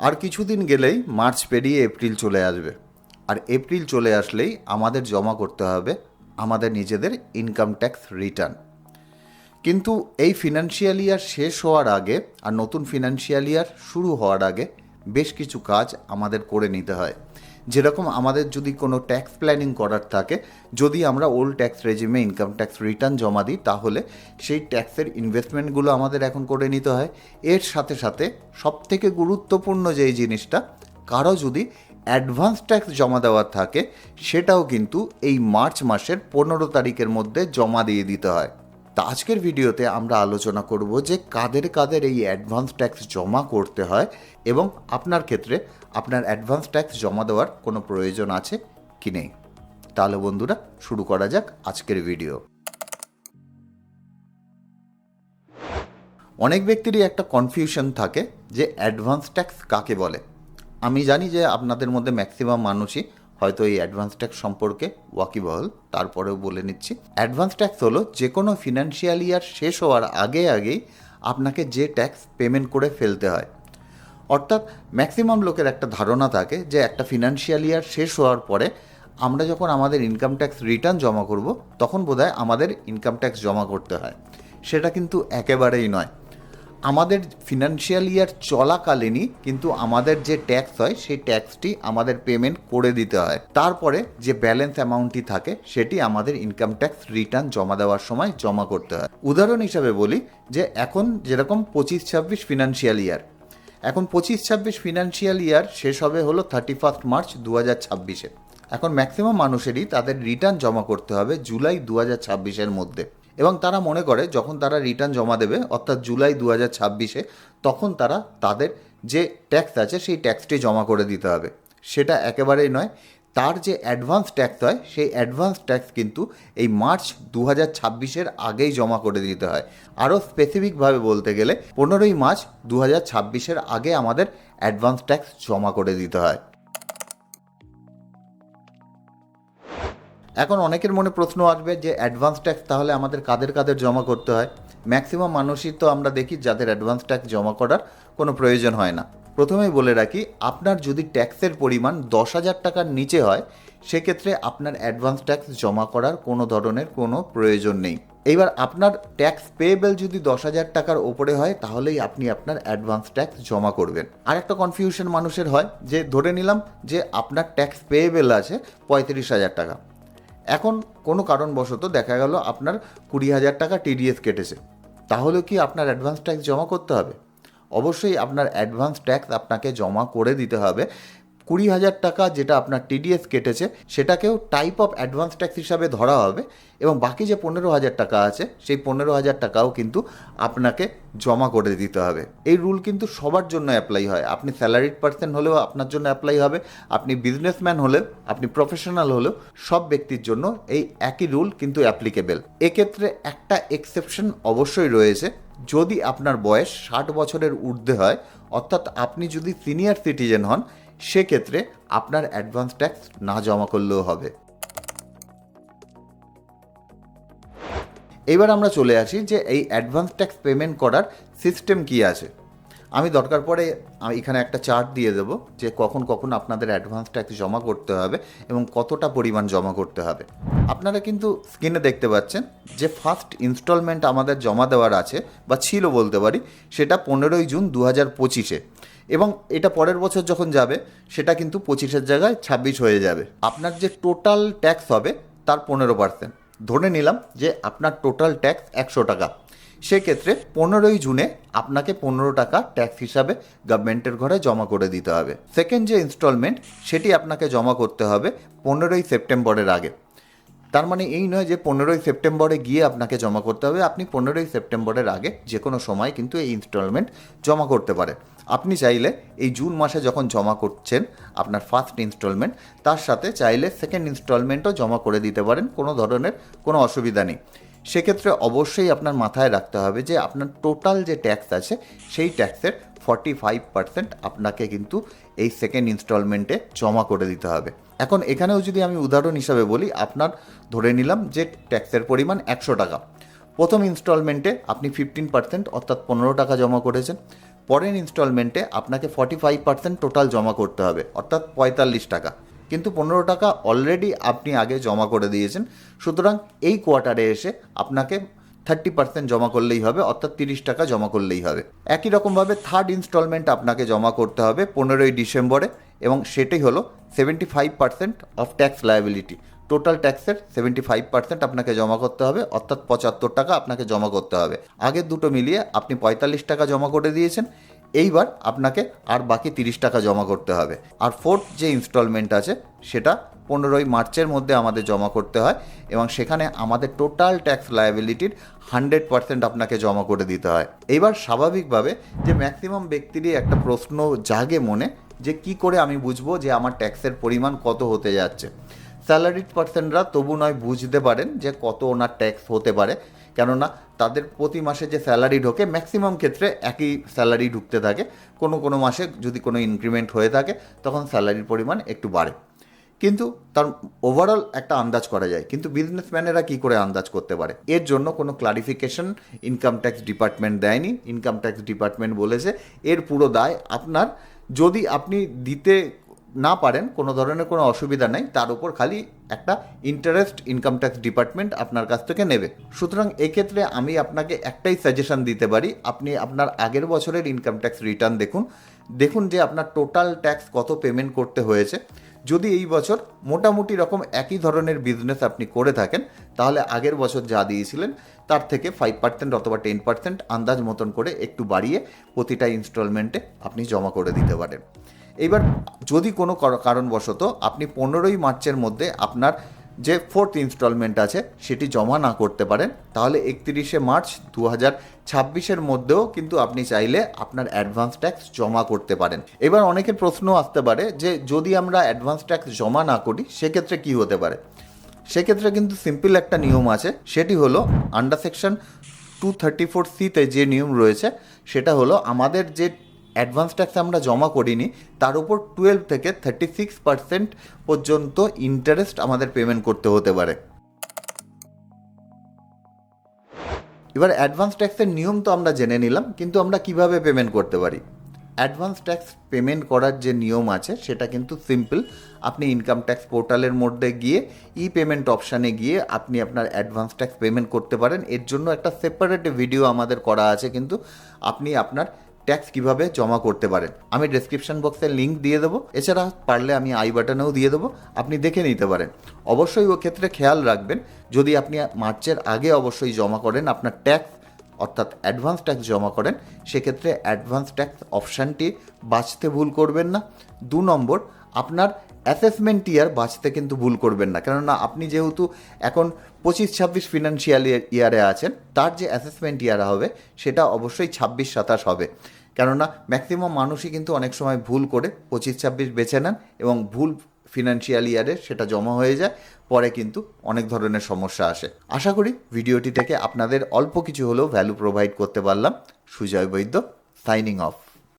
আর কিছুদিন গেলেই মার্চ পেরিয়ে এপ্রিল চলে আসবে। আর এপ্রিল চলে আসলেই আমাদের জমা করতে হবে আমাদের নিজেদের ইনকাম ট্যাক্স রিটার্ন। কিন্তু এই ফিনান্সিয়াল ইয়ার শেষ হওয়ার আগে আর নতুন ফিনান্সিয়াল ইয়ার শুরু হওয়ার আগে বেশ কিছু কাজ আমাদের করে নিতে হয়। যেরকম আমাদের যদি কোনো ট্যাক্স প্ল্যানিং করার থাকে, যদি আমরা ওল্ড ট্যাক্স রেজিমে ইনকাম ট্যাক্স রিটার্ন জমা দিই, তাহলে সেই ট্যাক্সের ইনভেস্টমেন্টগুলো আমাদের এখন করে নিতে হয়। এর সাথে সাথে সবথেকে গুরুত্বপূর্ণ যেই জিনিসটা, কারো যদি অ্যাডভান্স ট্যাক্স জমা দেওয়ার থাকে, সেটাও কিন্তু এই মার্চ মাসের 15 তারিখের মধ্যে জমা দিয়ে দিতে হয়। তা আজকের ভিডিওতে আমরা আলোচনা করব যে কাদের কাদের এই অ্যাডভান্স ট্যাক্স জমা করতে হয় এবং আপনার ক্ষেত্রে আপনার অ্যাডভান্স ট্যাক্স জমা দেওয়ার কোনো প্রয়োজন আছে কি নেই। তাহলে বন্ধুরা, শুরু করা যাক আজকের ভিডিও। অনেক ব্যক্তিরই একটা কনফিউশন থাকে যে অ্যাডভান্স ট্যাক্স কাকে বলে। আমি জানি যে আপনাদের মধ্যে ম্যাক্সিমাম মানুষই হয়তো এই অ্যাডভান্স ট্যাক্স সম্পর্কে ওয়াকিবহাল, তারপরেও বলে নিচ্ছি। অ্যাডভান্স ট্যাক্স হলো যে কোনো ফিনান্সিয়াল ইয়ার শেষ হওয়ার আগেই আপনাকে যে ট্যাক্স পেমেন্ট করে ফেলতে হয়। অর্থাৎ ম্যাক্সিমাম লোকের একটা ধারণা থাকে যে একটা ফিনান্সিয়াল ইয়ার শেষ হওয়ার পরে আমরা যখন আমাদের ইনকাম ট্যাক্স রিটার্ন জমা করব, তখন বোধহয় আমাদের ইনকাম ট্যাক্স জমা করতে হয়। সেটা কিন্তু একেবারেই নয়। আমাদের ফিনান্সিয়াল ইয়ার চলাকালীনই কিন্তু আমাদের যে ট্যাক্স হয় সেই ট্যাক্সটি আমাদের পেমেন্ট করে দিতে হয়। তারপরে যে ব্যালেন্স অ্যামাউন্টটি থাকে সেটি আমাদের ইনকাম ট্যাক্স রিটার্ন জমা দেওয়ার সময় জমা করতে হয়। উদাহরণ হিসাবে বলি যে এখন যেরকম 25-26 ফিনান্সিয়াল ইয়ার, এখন 25-26 ফিনান্সিয়াল ইয়ার শেষ হবে হলো 31 মার্চ 2026-এ। এখন ম্যাক্সিমাম মানুষেরই তাদের রিটার্ন জমা করতে হবে জুলাই 2026-এর মধ্যে, এবং তারা মনে করে যখন তারা রিটার্ন জমা দেবে অর্থাৎ জুলাই 2026-এ, তখন তারা তাদের যে ট্যাক্স আছে সেই ট্যাক্সটি জমা করে দিতে হবে। সেটা একেবারেই নয়। তার যে অ্যাডভান্স ট্যাক্স হয় সেই অ্যাডভান্স ট্যাক্স কিন্তু এই মার্চ 2026-এর আগেই জমা করে দিতে হয়। আরও স্পেসিফিকভাবে বলতে গেলে 15ই মার্চ 2026-এর আগে আমাদের অ্যাডভান্স ট্যাক্স জমা করে দিতে হয়। এখন অনেকের মনে প্রশ্ন আসবে যে অ্যাডভান্স ট্যাক্স তাহলে আমাদের কাদের কাদের জমা করতে হয়। ম্যাক্সিমাম মানুষই তো আমরা দেখি যাদের অ্যাডভান্স ট্যাক্স জমা করার কোনো প্রয়োজন হয় না। প্রথমেই বলে রাখি, আপনার যদি ট্যাক্সের পরিমাণ 10,000 টাকার নিচে হয়, সেক্ষেত্রে আপনার অ্যাডভান্স ট্যাক্স জমা করার কোনো ধরনের কোনো প্রয়োজন নেই। এইবার আপনার ট্যাক্স পেয়েবল যদি 10,000 টাকার ওপরে হয়, তাহলেই আপনি আপনার অ্যাডভান্স ট্যাক্স জমা করবেন। আর একটা কনফিউশন মানুষের হয় যে ধরে নিলাম যে আপনার ট্যাক্স পেয়েবল আছে 35,000 টাকা। এখন কোনো কারণবশত দেখা গেল আপনার 20,000 টাকা টিডিএস কেটেছে, তাহলে কি আপনার অ্যাডভান্স ট্যাক্স জমা করতে হবে? অবশ্যই আপনার অ্যাডভান্স ট্যাক্স আপনাকে জমা করে দিতে হবে। 20,000 টাকা যেটা আপনার টিডিএস কেটেছে সেটাকেও টাইপ অফ অ্যাডভান্স ট্যাক্স হিসাবে ধরা হবে, এবং বাকি যে 15,000 টাকা আছে সেই 15,000 টাকাও কিন্তু আপনাকে জমা করে দিতে হবে। এই রুল কিন্তু সবার জন্য অ্যাপ্লাই হয়। আপনি স্যালারিড পার্সন হলেও আপনার জন্য অ্যাপ্লাই হবে, আপনি বিজনেসম্যান হলেও, আপনি প্রফেশনাল হলেও, সব ব্যক্তির জন্য এই একই রুল কিন্তু অ্যাপ্লিকেবল। এক্ষেত্রে একটা এক্সেপশন অবশ্যই রয়েছে। যদি আপনার বয়স 60 বছরের ঊর্ধ্বে হয়, অর্থাৎ আপনি যদি সিনিয়র সিটিজেন হন, সেক্ষেত্রে আপনার অ্যাডভান্স ট্যাক্স না জমা করলেও হবে। এবার আমরা চলে আসি যে এই অ্যাডভান্স ট্যাক্স পেমেন্ট করার সিস্টেম কি আছে। আমি দরকার পড়ে এখানে একটা চার্ট দিয়ে দেবো যে কখন কখন আপনাদের অ্যাডভান্স ট্যাক্স জমা করতে হবে এবং কতটা পরিমাণ জমা করতে হবে। আপনারা কিন্তু স্ক্রিনে দেখতে পাচ্ছেন যে ফার্স্ট ইনস্টলমেন্ট আমাদের জমা দেওয়ার আছে, বা ছিল বলতে পারি, সেটা 15ই জুন 2025-এ, এবং এটা পরের বছর যখন যাবে সেটা কিন্তু 25-এর জায়গায় 26 হয়ে যাবে। আপনার যে টোটাল ট্যাক্স হবে তার 15%। ধরে নিলাম যে আপনার টোটাল ট্যাক্স 100 টাকা, সেক্ষেত্রে 15ই জুনে আপনাকে 15 টাকা ট্যাক্স হিসাবে গভর্নমেন্টের ঘরে জমা করে দিতে হবে। সেকেন্ড যে ইনস্টলমেন্ট সেটি আপনাকে জমা করতে হবে 15ই সেপ্টেম্বরের আগে। তার মানে এই নয় যে 15ই সেপ্টেম্বরে গিয়ে আপনাকে জমা করতে হবে। আপনি 15ই সেপ্টেম্বরের আগে যে কোনো সময় কিন্তু এই ইনস্টলমেন্ট জমা করতে পারে। আপনি চাইলে এই জুন মাসে যখন জমা করছেন আপনার ফার্স্ট ইনস্টলমেন্ট, তার সাথে চাইলে সেকেন্ড ইনস্টলমেন্টও জমা করে দিতে পারেন, কোনো ধরনের কোনো অসুবিধা নেই। সেক্ষেত্রে অবশ্যই আপনার মাথায় রাখতে হবে যে আপনার টোটাল যে ট্যাক্স আছে সেই ট্যাক্সের 45% আপনাকে কিন্তু এই সেকেন্ড ইনস্টলমেন্টে জমা করে দিতে হবে। এখন এখানেও যদি আমি উদাহরণ হিসাবে বলি, আপনার ধরে নিলাম যে ট্যাক্সের পরিমাণ 100 টাকা। প্রথম ইনস্টলমেন্টে আপনি 15% অর্থাৎ 15 টাকা জমা করেছেন। পরের ইনস্টলমেন্টে আপনাকে 45% টোটাল জমা করতে হবে, অর্থাৎ 45 টাকা। কিন্তু 15 টাকা অলরেডি আপনি আগে জমা করে দিয়েছেন, সুতরাং এই কোয়ার্টারে এসে আপনাকে 30% জমা করলেই হবে, অর্থাৎ 30 টাকা জমা করলেই হবে। একই রকমভাবে থার্ড ইনস্টলমেন্ট আপনাকে জমা করতে হবে 15ই ডিসেম্বরে, এবং সেটাই হলো 75% অফ ট্যাক্স লায়াবিলিটি। টোটাল ট্যাক্সের 75% আপনাকে জমা করতে হবে, অর্থাৎ 75 টাকা আপনাকে জমা করতে হবে। আগের দুটো মিলিয়ে আপনি 45 টাকা জমা করে দিয়েছেন, এইবার আপনাকে আর বাকি 30 টাকা জমা করতে হবে। আর ফোর্থ যে ইনস্টলমেন্ট আছে সেটা 15ই মার্চের মধ্যে আমাদের জমা করতে হয়, এবং সেখানে আমাদের টোটাল ট্যাক্স লায়াবিলিটির 100% আপনাকে জমা করে দিতে হয়। এইবার স্বাভাবিকভাবে যে ম্যাক্সিমাম ব্যক্তিরই একটা প্রশ্ন জাগে মনে, যে কি করে আমি বুঝবো যে আমার ট্যাক্সের পরিমাণ কত হতে যাচ্ছে। স্যালারিড পার্সনরা তবু নয় বুঝতে পারেন যে কত ওনার ট্যাক্স হতে পারে, কেননা তাদের প্রতি মাসে যে স্যালারি ঢোকে ম্যাক্সিমাম ক্ষেত্রে একই স্যালারি ঢুকতে থাকে। কোনো কোনো মাসে যদি কোনো ইনক্রিমেন্ট হয়ে থাকে তখন স্যালারির পরিমাণ একটু বাড়ে, কিন্তু তার ওভারঅল একটা আন্দাজ করা যায়। কিন্তু বিজনেসম্যানেরা কী করে আন্দাজ করতে পারে, এর জন্য কোনো ক্লারিফিকেশন ইনকাম ট্যাক্স ডিপার্টমেন্ট দেয়নি। ইনকাম ট্যাক্স ডিপার্টমেন্ট বলেছে এর পুরো দায় আপনার। যদি আপনি দিতে না পারেন, কোনো ধরনের কোনো অসুবিধা নেই, তার উপর খালি একটা ইন্টারেস্ট ইনকাম ট্যাক্স ডিপার্টমেন্ট আপনার কাছ থেকে নেবে। সুতরাং এক্ষেত্রে আমি আপনাকে একটাই সাজেশন দিতে পারি, আপনি আপনার আগের বছরের ইনকাম ট্যাক্স রিটার্ন দেখুন যে আপনার টোটাল ট্যাক্স কত পেমেন্ট করতে হয়েছে। যদি এই বছর মোটামুটি রকম একই ধরনের বিজনেস আপনি করে থাকেন, তাহলে আগের বছর যা দিয়েছিলেন তার থেকে 5% অথবা 10% আন্দাজ মতন করে একটু বাড়িয়ে প্রতিটা ইনস্টলমেন্টে আপনি জমা করে দিতে পারেন। এইবার যদি কোনো কারণবশত আপনি 15ই মার্চের মধ্যে আপনার যে ফোর্থ ইনস্টলমেন্ট আছে সেটি জমা না করতে পারেন, তাহলে 31শে মার্চ 2026-এর মধ্যেও কিন্তু আপনি চাইলে আপনার অ্যাডভান্স ট্যাক্স জমা করতে পারেন। এবার অনেকের প্রশ্ন আসতে পারে যে যদি আমরা অ্যাডভান্স ট্যাক্স জমা না করি সেক্ষেত্রে কী হতে পারে। সেক্ষেত্রে কিন্তু সিম্পল একটা নিয়ম আছে, সেটি হলো আন্ডার সেকশন 234C-তে যে নিয়ম রয়েছে সেটা হলো আমাদের যে অ্যাডভান্স ট্যাক্স আমরা জমা করিনি তার উপর 12 থেকে 36% পর্যন্ত ইন্টারেস্ট আমাদের পেমেন্ট করতে হতে পারে। এবার অ্যাডভান্স ট্যাক্সের নিয়ম তো আমরা জেনে নিলাম, কিন্তু আমরা কিভাবে পেমেন্ট করতে পারি। অ্যাডভান্স ট্যাক্স পেমেন্ট করার যে নিয়ম আছে সেটা কিন্তু সিম্পল। আপনি ইনকাম ট্যাক্স পোর্টালের মধ্যে গিয়ে ই পেমেন্ট অপশানে গিয়ে আপনি আপনার অ্যাডভান্স ট্যাক্স পেমেন্ট করতে পারেন। এর জন্য একটা সেপারেট ভিডিও আমাদের করা আছে, কিন্তু আপনি আপনার ট্যাক্স কিভাবে জমা করতে পারেন আমি ডেসক্রিপশন বক্সে লিঙ্ক দিয়ে দেবো, এছাড়া পারলে আমি আই বাটনেও দিয়ে দেবো, আপনি দেখে নিতে পারেন। অবশ্যই ও ক্ষেত্রে খেয়াল রাখবেন, যদি আপনি মার্চের আগে অবশ্যই জমা করেন আপনার ট্যাক্স, অর্থাৎ অ্যাডভান্স ট্যাক্স জমা করেন, সেক্ষেত্রে অ্যাডভান্স ট্যাক্স অপশানটি বাছতে ভুল করবেন না। 2 নম্বর, আপনার অ্যাসেসমেন্ট ইয়ার বাছতে কিন্তু ভুল করবেন না, কেননা আপনি যেহেতু এখন 25-26 ফিনান্সিয়াল ইয়ারে আছেন, তার যে অ্যাসেসমেন্ট ইয়ার হবে সেটা অবশ্যই 26-27 হবে। কেননা ম্যাক্সিমাম মানুষই কিন্তু অনেক সময় ভুল করে 25-26 বেছে নেন এবং ভুল ফিনান্সিয়াল ইয়ারে সেটা জমা হয়ে যায়, পরে কিন্তু অনেক ধরনের সমস্যা আসে। আশা করি ভিডিওটি থেকে আপনাদের অল্প কিছু হলেও ভ্যালু প্রোভাইড করতে পারলাম। সুজয় বৈদ্য, সাইনিং অফ।